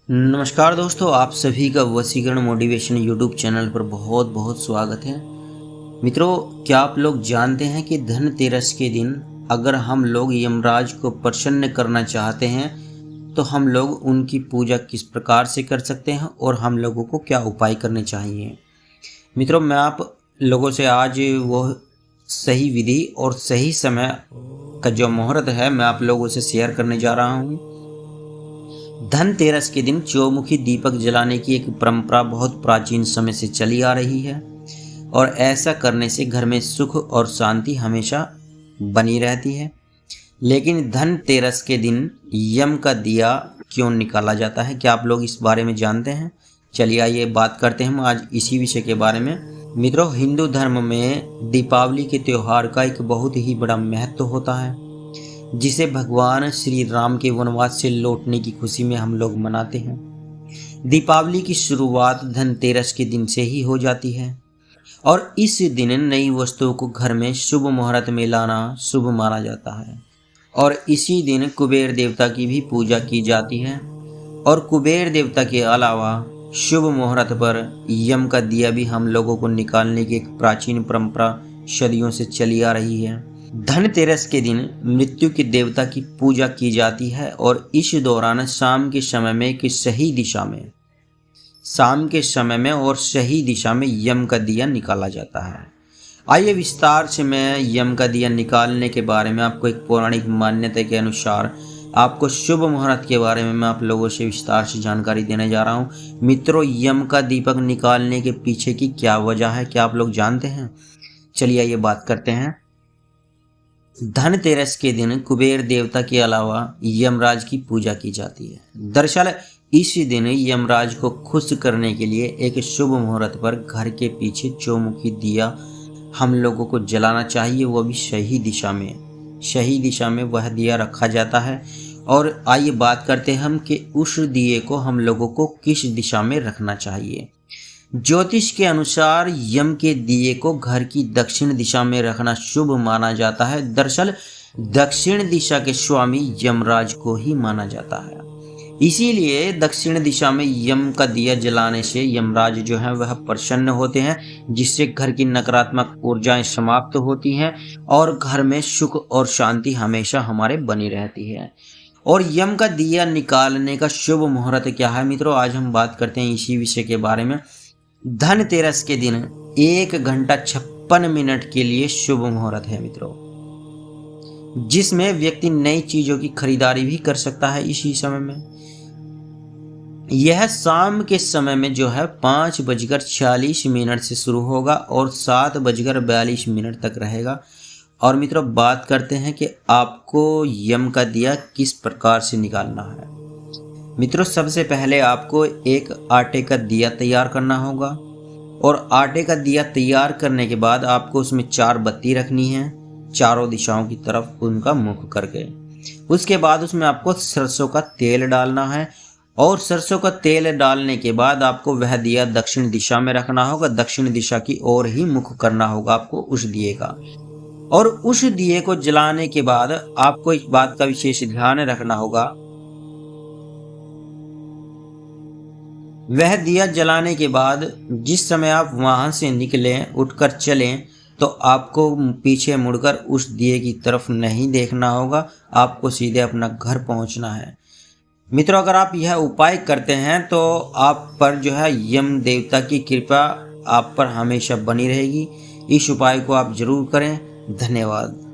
नमस्कार दोस्तों, आप सभी का वशीकरण मोटिवेशन यूट्यूब चैनल पर बहुत बहुत स्वागत है। मित्रों, क्या आप लोग जानते हैं कि धनतेरस के दिन अगर हम लोग यमराज को प्रसन्न करना चाहते हैं तो हम लोग उनकी पूजा किस प्रकार से कर सकते हैं और हम लोगों को क्या उपाय करने चाहिए। मित्रों, मैं आप लोगों से आज वो सही विधि और सही समय का जो मुहूर्त है मैं आप लोगों से शेयर करने जा रहा हूँ। धनतेरस के दिन चौमुखी दीपक जलाने की एक परंपरा बहुत प्राचीन समय से चली आ रही है और ऐसा करने से घर में सुख और शांति हमेशा बनी रहती है। लेकिन धनतेरस के दिन यम का दिया क्यों निकाला जाता है, क्या आप लोग इस बारे में जानते हैं? चलिए आइए बात करते हैं हम आज इसी विषय के बारे में। मित्रों, हिंदू धर्म में दीपावली के त्यौहार का एक बहुत ही बड़ा महत्व होता है, जिसे भगवान श्री राम के वनवास से लौटने की खुशी में हम लोग मनाते हैं। दीपावली की शुरुआत धनतेरस के दिन से ही हो जाती है और इस दिन नई वस्तुओं को घर में शुभ मुहूर्त में लाना शुभ माना जाता है और इसी दिन कुबेर देवता की भी पूजा की जाती है। और कुबेर देवता के अलावा शुभ मुहूर्त पर यम का दिया भी हम लोगों को निकालने की एक प्राचीन परंपरा सदियों से चली आ रही है। धनतेरस के दिन मृत्यु के देवता की पूजा की जाती है और इस दौरान शाम के समय में और सही दिशा में यम का दिया निकाला जाता है। आइए विस्तार से मैं यम का दिया निकालने के बारे में आपको एक पौराणिक मान्यता के अनुसार आपको शुभ मुहूर्त के बारे में मैं आप लोगों से विस्तार से जानकारी देने जा रहा हूँ। मित्रों, यम का दीपक निकालने के पीछे की क्या वजह है, क्या आप लोग जानते हैं? चलिए आइए बात करते हैं। धनतेरस के दिन कुबेर देवता के अलावा यमराज की पूजा की जाती है। दरअसल इस दिन यमराज को खुश करने के लिए एक शुभ मुहूर्त पर घर के पीछे चौमुखी दिया हम लोगों को जलाना चाहिए, वो भी सही दिशा में वह दिया रखा जाता है। और आइए बात करते हैं हम कि उस दिए को हम लोगों को किस दिशा में रखना चाहिए। ज्योतिष के अनुसार यम के दिए को घर की दक्षिण दिशा में रखना शुभ माना जाता है। दरअसल दक्षिण दिशा के स्वामी यमराज को ही माना जाता है, इसीलिए दक्षिण दिशा में यम का दिया जलाने से यमराज जो है वह प्रसन्न होते हैं, जिससे घर की नकारात्मक ऊर्जाएं समाप्त होती हैं और घर में सुख और शांति हमेशा हमारे बनी रहती है। और यम का दिया निकालने का शुभ मुहूर्त क्या है मित्रों, आज हम बात करते हैं इसी विषय के बारे में। धनतेरस के दिन 1 घंटा 56 मिनट के लिए शुभ मुहूर्त है मित्रों, जिसमें व्यक्ति नई चीजों की खरीदारी भी कर सकता है। इसी समय में यह शाम के समय में जो है 5:46 से शुरू होगा और 7:42 तक रहेगा। और मित्रों, बात करते हैं कि आपको यम का दिया किस प्रकार से निकालना है। मित्रों, सबसे पहले आपको एक आटे का दिया तैयार करना होगा और आटे का दिया तैयार करने के बाद आपको उसमें 4 बत्ती रखनी है, चारों दिशाओं की तरफ उनका मुख करके। उसके बाद उसमें आपको सरसों का तेल डालना है और सरसों का तेल डालने के बाद आपको वह दिया दक्षिण दिशा में रखना होगा, दक्षिण दिशा की ओर ही मुख करना होगा आपको उस दिए का। और उस दिए को जलाने के बाद आपको एक बात का विशेष ध्यान रखना होगा, वह दिया जलाने के बाद जिस समय आप वहां से निकलें, उठकर चलें, तो आपको पीछे मुड़कर उस दिए की तरफ नहीं देखना होगा, आपको सीधे अपना घर पहुंचना है। मित्रों, अगर आप यह उपाय करते हैं तो आप पर जो है यम देवता की कृपा आप पर हमेशा बनी रहेगी। इस उपाय को आप जरूर करें। धन्यवाद।